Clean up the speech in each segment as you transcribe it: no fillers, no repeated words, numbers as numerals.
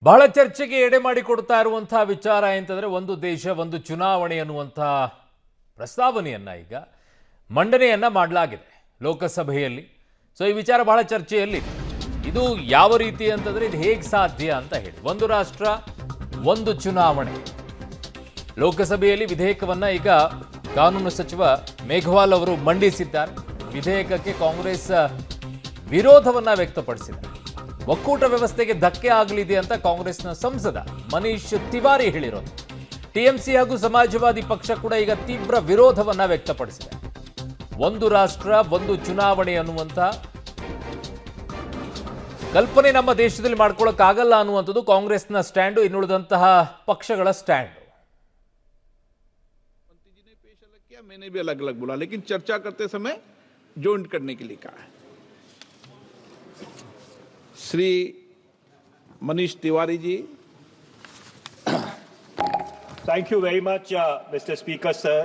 ಬಹಳ ಚರ್ಚೆಗೆ ಎಡೆ ಮಾಡಿ ಕೊಡ್ತಾ ಇರುವಂತಹ ವಿಚಾರ ಅಂತಂದ್ರೆ ಒಂದು ದೇಶ ಒಂದು ಚುನಾವಣೆ ಅನ್ನುವಂತಹ ಪ್ರಸ್ತಾವನೆಯನ್ನ ಈಗ ಮಂಡನೆಯನ್ನ ಮಾಡಲಾಗಿದೆ ಲೋಕಸಭೆಯಲ್ಲಿ. ಸೊ ಈ ವಿಚಾರ ಬಹಳ ಚರ್ಚೆಯಲ್ಲಿ ಇದು ಯಾವ ರೀತಿ ಅಂತಂದ್ರೆ ಇದು ಹೇಗೆ ಸಾಧ್ಯ ಅಂತ ಹೇಳಿ ಒಂದು ರಾಷ್ಟ್ರ ಒಂದು ಚುನಾವಣೆ ಲೋಕಸಭೆಯಲ್ಲಿ ವಿಧೇಯಕವನ್ನ ಈಗ ಕಾನೂನು ಸಚಿವ ಮೇಘವಾಲ್ ಅವರು ಮಂಡಿಸಿದ್ದಾರೆ. ವಿಧೇಯಕಕ್ಕೆ ಕಾಂಗ್ರೆಸ್ ವಿರೋಧವನ್ನ ವ್ಯಕ್ತಪಡಿಸಿದೆ. ಒಕ್ಕೂಟ ವ್ಯವಸ್ಥೆಗೆ ಧಕ್ಕೆ ಆಗಲಿದೆ ಅಂತ ಕಾಂಗ್ರೆಸ್ನ ಸಂಸದ ಮನೀಶ್ ತಿವಾರಿ ಹೇಳಿರೋದು. ಟಿಎಂಸಿ ಹಾಗೂ ಸಮಾಜವಾದಿ ಪಕ್ಷ ಕೂಡ ಈಗ ತೀವ್ರ ವಿರೋಧವನ್ನ ವ್ಯಕ್ತಪಡಿಸಿದೆ. ಒಂದು ರಾಷ್ಟ್ರ ಒಂದು ಚುನಾವಣೆ ಅನ್ನುವಂಥ ಕಲ್ಪನೆ ನಮ್ಮ ದೇಶದಲ್ಲಿ ಮಾಡ್ಕೊಳ್ಳೋಕ್ಕಾಗಲ್ಲ ಅನ್ನುವಂಥದ್ದು ಕಾಂಗ್ರೆಸ್ನ ಸ್ಟ್ಯಾಂಡು, ಇನ್ನುಳಿದಂತಹ ಪಕ್ಷಗಳ ಸ್ಟ್ಯಾಂಡ್. मैंने भी अलग अलग बोला, लेकिन चर्चा करते समय जॉइंट करने के लिए कहा है. Shri Manish Tiwari ji. Thank you very much, Mr. Speaker, sir.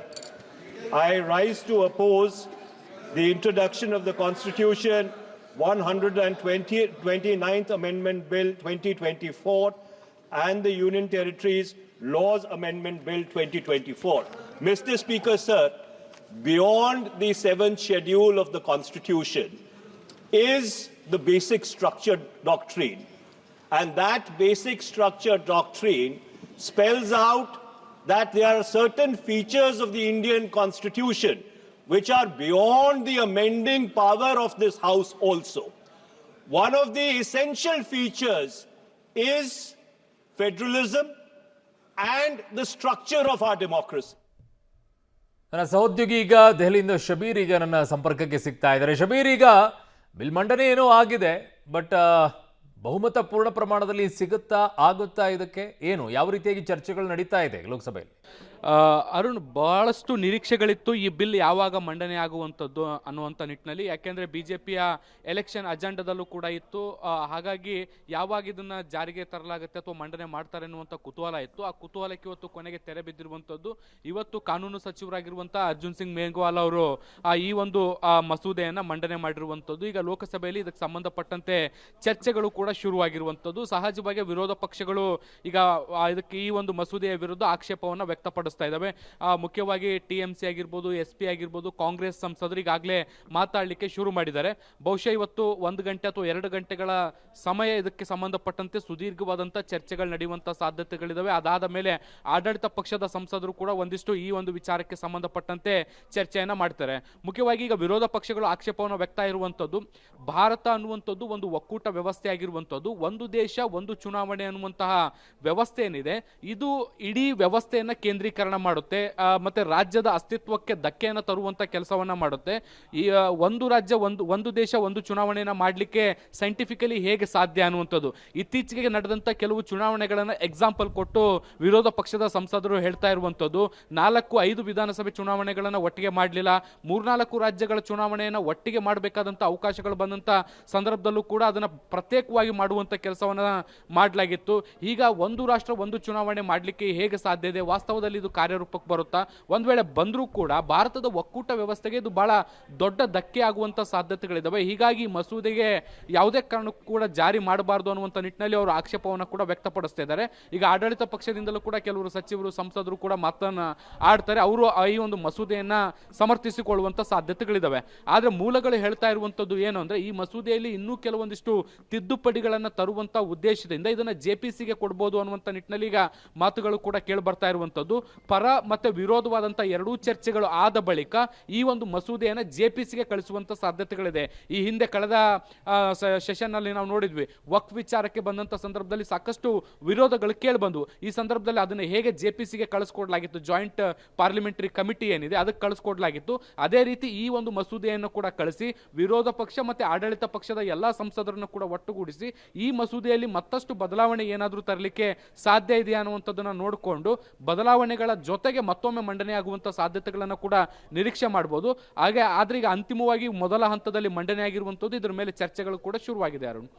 I rise to oppose the introduction of the Constitution 129th Amendment Bill 2024 and the Union Territories Laws Amendment Bill 2024. Mr. Speaker, sir, beyond the 7th schedule of the Constitution is the basic structure doctrine. And that basic structure doctrine spells out that there are certain features of the Indian Constitution which are beyond the amending power of this House also. One of the essential features is federalism and the structure of our democracy. ನನ್ನ ಸಹೋದ್ಯೋಗಿ ಈಗ ದೆಹಲಿಯಿಂದ ಶಬೀರ್ ಈಗ ನನ್ನ ಸಂಪರ್ಕಕ್ಕೆ ಸಿಗ್ತಾ ಇದ್ದಾರೆ. ಶಬೀರ್, ಈಗ ಬಿಲ್ ಮಂಡನೆ ಏನೋ ಆಗಿದೆ, ಬಟ್ ಬಹುಮತ ಪೂರ್ಣ ಪ್ರಮಾಣದಲ್ಲಿ ಸಿಗುತ್ತಾ ಆಗುತ್ತಾ? ಇದಕ್ಕೆ ಏನು ಯಾವ ರೀತಿಯಾಗಿ ಚರ್ಚೆಗಳು ನಡೀತಾ ಇದೆ ಲೋಕಸಭೆಯಲ್ಲಿ? ಅರುಣ್, ಬಹಳಷ್ಟು ನಿರೀಕ್ಷೆಗಳಿತ್ತು ಈ ಬಿಲ್ ಯಾವಾಗ ಮಂಡನೆ ಆಗುವಂಥದ್ದು ಅನ್ನುವಂಥ ನಿಟ್ಟಿನಲ್ಲಿ. ಯಾಕೆಂದರೆ BJPಯ ಎಲೆಕ್ಷನ್ ಅಜೆಂಡದಲ್ಲೂ ಕೂಡ ಇತ್ತು. ಹಾಗಾಗಿ ಯಾವಾಗ ಇದನ್ನು ಜಾರಿಗೆ ತರಲಾಗುತ್ತೆ ಅಥವಾ ಮಂಡನೆ ಮಾಡ್ತಾರೆ ಅನ್ನುವಂಥ ಕುತೂಹಲ ಇತ್ತು. ಆ ಕುತೂಹಲಕ್ಕೆ ಇವತ್ತು ಕೊನೆಗೆ ತೆರೆ ಬಿದ್ದಿರುವಂಥದ್ದು. ಇವತ್ತು ಕಾನೂನು ಸಚಿವರಾಗಿರುವಂಥ ಅರ್ಜುನ್ ಸಿಂಗ್ ಮೇಘವಾಲ್ ಅವರು ಈ ಒಂದು ಮಸೂದೆಯನ್ನು ಮಂಡನೆ ಮಾಡಿರುವಂಥದ್ದು. ಈಗ ಲೋಕಸಭೆಯಲ್ಲಿ ಇದಕ್ಕೆ ಸಂಬಂಧಪಟ್ಟಂತೆ ಚರ್ಚೆಗಳು ಕೂಡ ಶುರುವಾಗಿರುವಂಥದ್ದು. ಸಹಜವಾಗಿ ವಿರೋಧ ಪಕ್ಷಗಳು ಈಗ ಇದಕ್ಕೆ ಈ ಒಂದು ಮಸೂದೆಯ ವಿರುದ್ಧ ಆಕ್ಷೇಪವನ್ನು ವ್ಯಕ್ತಪಡಿಸ್ತಾ ಇದ್ದಾವೆ. ಮುಖ್ಯವಾಗಿ TMC ಆಗಿರ್ಬೋದು, SP ಆಗಿರ್ಬೋದು, ಕಾಂಗ್ರೆಸ್ ಸಂಸದರು ಈಗಾಗಲೇ ಮಾತಾಡಲಿಕ್ಕೆ ಶುರು ಮಾಡಿದ್ದಾರೆ. ಬಹುಶಃ ಇವತ್ತು 1 ಗಂಟೆ ಅಥವಾ 2 ಗಂಟೆಗಳ ಸಮಯ ಇದಕ್ಕೆ ಸಂಬಂಧಪಟ್ಟಂತೆ ಸುದೀರ್ಘವಾದಂಥ ಚರ್ಚೆಗಳು ನಡೆಯುವಂಥ ಸಾಧ್ಯತೆಗಳಿದ್ದಾವೆ. ಅದಾದ ಮೇಲೆ ಆಡಳಿತ ಪಕ್ಷದ ಸಂಸದರು ಕೂಡ ಒಂದಿಷ್ಟು ಈ ಒಂದು ವಿಚಾರಕ್ಕೆ ಸಂಬಂಧಪಟ್ಟಂತೆ ಚರ್ಚೆಯನ್ನು ಮಾಡ್ತಾರೆ. ಮುಖ್ಯವಾಗಿ ಈಗ ವಿರೋಧ ಪಕ್ಷಗಳು ಆಕ್ಷೇಪವನ್ನು ವ್ಯಕ್ತ ಇರುವಂಥದ್ದು, ಭಾರತ ಅನ್ನುವಂಥದ್ದು ಒಂದು ಒಕ್ಕೂಟ ವ್ಯವಸ್ಥೆ ಆಗಿರುವಂಥದ್ದು, ಒಂದು ದೇಶ ಒಂದು ಚುನಾವಣೆ ಅನ್ನುವಂತಹ ವ್ಯವಸ್ಥೆ ಏನಿದೆ ಇದು ಇಡೀ ವ್ಯವಸ್ಥೆಯನ್ನು ಕೇಂದ್ರೀಕರಣ ಮಾಡುತ್ತೆ, ಮತ್ತೆ ರಾಜ್ಯದ ಅಸ್ತಿತ್ವಕ್ಕೆ ಧಕ್ಕೆಯನ್ನು ತರುವಂತ ಕೆಲಸವನ್ನ ಮಾಡುತ್ತೆ. ಈ ಒಂದು ರಾಜ್ಯ ಒಂದು ದೇಶ ಒಂದು ಚುನಾವಣೆಯನ್ನು ಮಾಡಲಿಕ್ಕೆ ಸೈಂಟಿಫಿಕಲಿ ಹೇಗೆ ಸಾಧ್ಯ ಅನ್ನುವಂಥದ್ದು ಇತ್ತೀಚೆಗೆ ನಡೆದಂತ ಕೆಲವು ಚುನಾವಣೆಗಳನ್ನ ಎಕ್ಸಾಂಪಲ್ ಕೊಟ್ಟು ವಿರೋಧ ಪಕ್ಷದ ಸಂಸದರು ಹೇಳ್ತಾ ಇರುವಂಥದ್ದು. 4-5 ವಿಧಾನಸಭೆ ಚುನಾವಣೆಗಳನ್ನು ಒಟ್ಟಿಗೆ ಮಾಡಲಿಲ್ಲ, 3-4 ರಾಜ್ಯಗಳ ಚುನಾವಣೆಯನ್ನು ಒಟ್ಟಿಗೆ ಮಾಡಬೇಕಾದಂತ ಅವಕಾಶಗಳು ಬಂದಂತ ಸಂದರ್ಭದಲ್ಲೂ ಕೂಡ ಅದನ್ನ ಪ್ರತ್ಯೇಕವಾಗಿ ಮಾಡುವಂತ ಕೆಲಸವನ್ನ ಮಾಡಲಾಗಿತ್ತು. ಈಗ ಒಂದು ರಾಷ್ಟ್ರ ಒಂದು ಚುನಾವಣೆ ಮಾಡಲಿಕ್ಕೆ ಹೇಗೆ ಸಾಧ್ಯ ಇದೆ? ವಾಸ್ತವದಲ್ಲಿ ಇದು ಕಾರ್ಯರೂಪಕ್ಕೆ ಬರುತ್ತಾ? ಒಂದ್ ವೇಳೆ ಬಂದರೂ ಕೂಡ ಭಾರತದ ಒಕ್ಕೂಟ ವ್ಯವಸ್ಥೆಗೆ ಇದು ಬಹಳ ದೊಡ್ಡ ಧಕ್ಕೆ ಆಗುವಂತ ಸಾಧ್ಯತೆಗಳಿದ್ದಾವೆ. ಹೀಗಾಗಿ ಮಸೂದೆಗೆ ಯಾವುದೇ ಕಾರಣಕ್ಕೂ ಕೂಡ ಜಾರಿ ಮಾಡಬಾರದು ಅನ್ನುವಂಥ ನಿಟ್ಟಿನಲ್ಲಿ ಅವರು ಆಕ್ಷೇಪವನ್ನು ಕೂಡ ವ್ಯಕ್ತಪಡಿಸ್ತಾ ಇದ್ದಾರೆ. ಈಗ ಆಡಳಿತ ಪಕ್ಷದಿಂದಲೂ ಕೂಡ ಕೆಲವರು ಸಚಿವರು ಸಂಸದರು ಕೂಡ ಮಾತನ್ನ ಆಡ್ತಾರೆ. ಅವರು ಈ ಒಂದು ಮಸೂದೆಯನ್ನ ಸಮರ್ಥಿಸಿಕೊಳ್ಳುವಂತ ಸಾಧ್ಯತೆಗಳಿದ್ದಾವೆ. ಆದ್ರೆ ಮೂಲಗಳು ಹೇಳ್ತಾ ಇರುವಂತದ್ದು ಏನು ಅಂದ್ರೆ ಈ ಮಸೂದೆಯಲ್ಲಿ ಇನ್ನೂ ಕೆಲವೊಂದಿಷ್ಟು ತಿದ್ದುಪಡಿಗಳನ್ನ ತರುವಂತ ಉದ್ದೇಶದಿಂದ ಇದನ್ನ JPCಗೆ ಕೊಡಬಹುದು ಅನ್ನುವಂಥ ನಿಟ್ಟಿನಲ್ಲಿ ಈಗ ಮಾತುಗಳು ಕೂಡ ಕೇಳಿ ಬರ್ತಾ ಇರುವಂತದ್ದು. ಪರ ಮತ್ತೆ ವಿರೋಧವಾದಂಥ ಎರಡೂ ಚರ್ಚೆಗಳು ಆದ ಬಳಿಕ ಈ ಒಂದು ಮಸೂದೆಯನ್ನು JPCಗೆ ಕಳಿಸುವಂತ ಸಾಧ್ಯತೆಗಳಿದೆ. ಈ ಹಿಂದೆ ಕಳೆದ ಸೆಷನ್ ನಲ್ಲಿ ನಾವು ನೋಡಿದ್ವಿ, ವಕ್ಫ್ ವಿಚಾರಕ್ಕೆ ಬಂದಂತ ಸಂದರ್ಭದಲ್ಲಿ ಸಾಕಷ್ಟು ವಿರೋಧಗಳು ಕೇಳಿ ಬಂದವು. ಈ ಸಂದರ್ಭದಲ್ಲಿ ಅದನ್ನು ಹೇಗೆ JPCಗೆ ಕಳಿಸ್ಕೊಡ್ಲಾಗಿತ್ತು, ಜಾಯಿಂಟ್ ಪಾರ್ಲಿಮೆಂಟರಿ ಕಮಿಟಿ ಏನಿದೆ ಅದಕ್ಕೆ ಕಳಿಸ್ಕೊಡ್ಲಾಗಿತ್ತು. ಅದೇ ರೀತಿ ಈ ಒಂದು ಮಸೂದೆಯನ್ನು ಕೂಡ ಕಳಿಸಿ ವಿರೋಧ ಪಕ್ಷ ಮತ್ತೆ ಆಡಳಿತ ಪಕ್ಷದ ಎಲ್ಲಾ ಸಂಸದರನ್ನು ಕೂಡ ಒಟ್ಟುಗೂಡಿಸಿ ಈ ಮಸೂದೆಯಲ್ಲಿ ಮತ್ತಷ್ಟು ಬದಲಾವಣೆ ಏನಾದರೂ ತರಲಿಕ್ಕೆ ಸಾಧ್ಯ ಇದೆಯಾ ಅನ್ನುವಂಥದ್ದನ್ನು ನೋಡಿಕೊಂಡು ಬದಲಾವಣೆಗಳ ಜೊತೆಗೆ ಮತ್ತೊಮ್ಮೆ ಮಂಡನೆ ಆಗುವಂತ ಸಾಧ್ಯತೆಗಳನ್ನು ಕೂಡ ನಿರೀಕ್ಷೆ ಮಾಡಬಹುದು. ಹಾಗೆ ಆದ್ರೆ ಈಗ ಅಂತಿಮವಾಗಿ ಮೊದಲ ಹಂತದಲ್ಲಿ ಮಂಡನೆ ಆಗಿರುವಂತದ್ದು, ಇದರ ಮೇಲೆ ಚರ್ಚೆಗಳು ಕೂಡ ಶುರುವಾಗಿದೆ. ಅರುಣ್.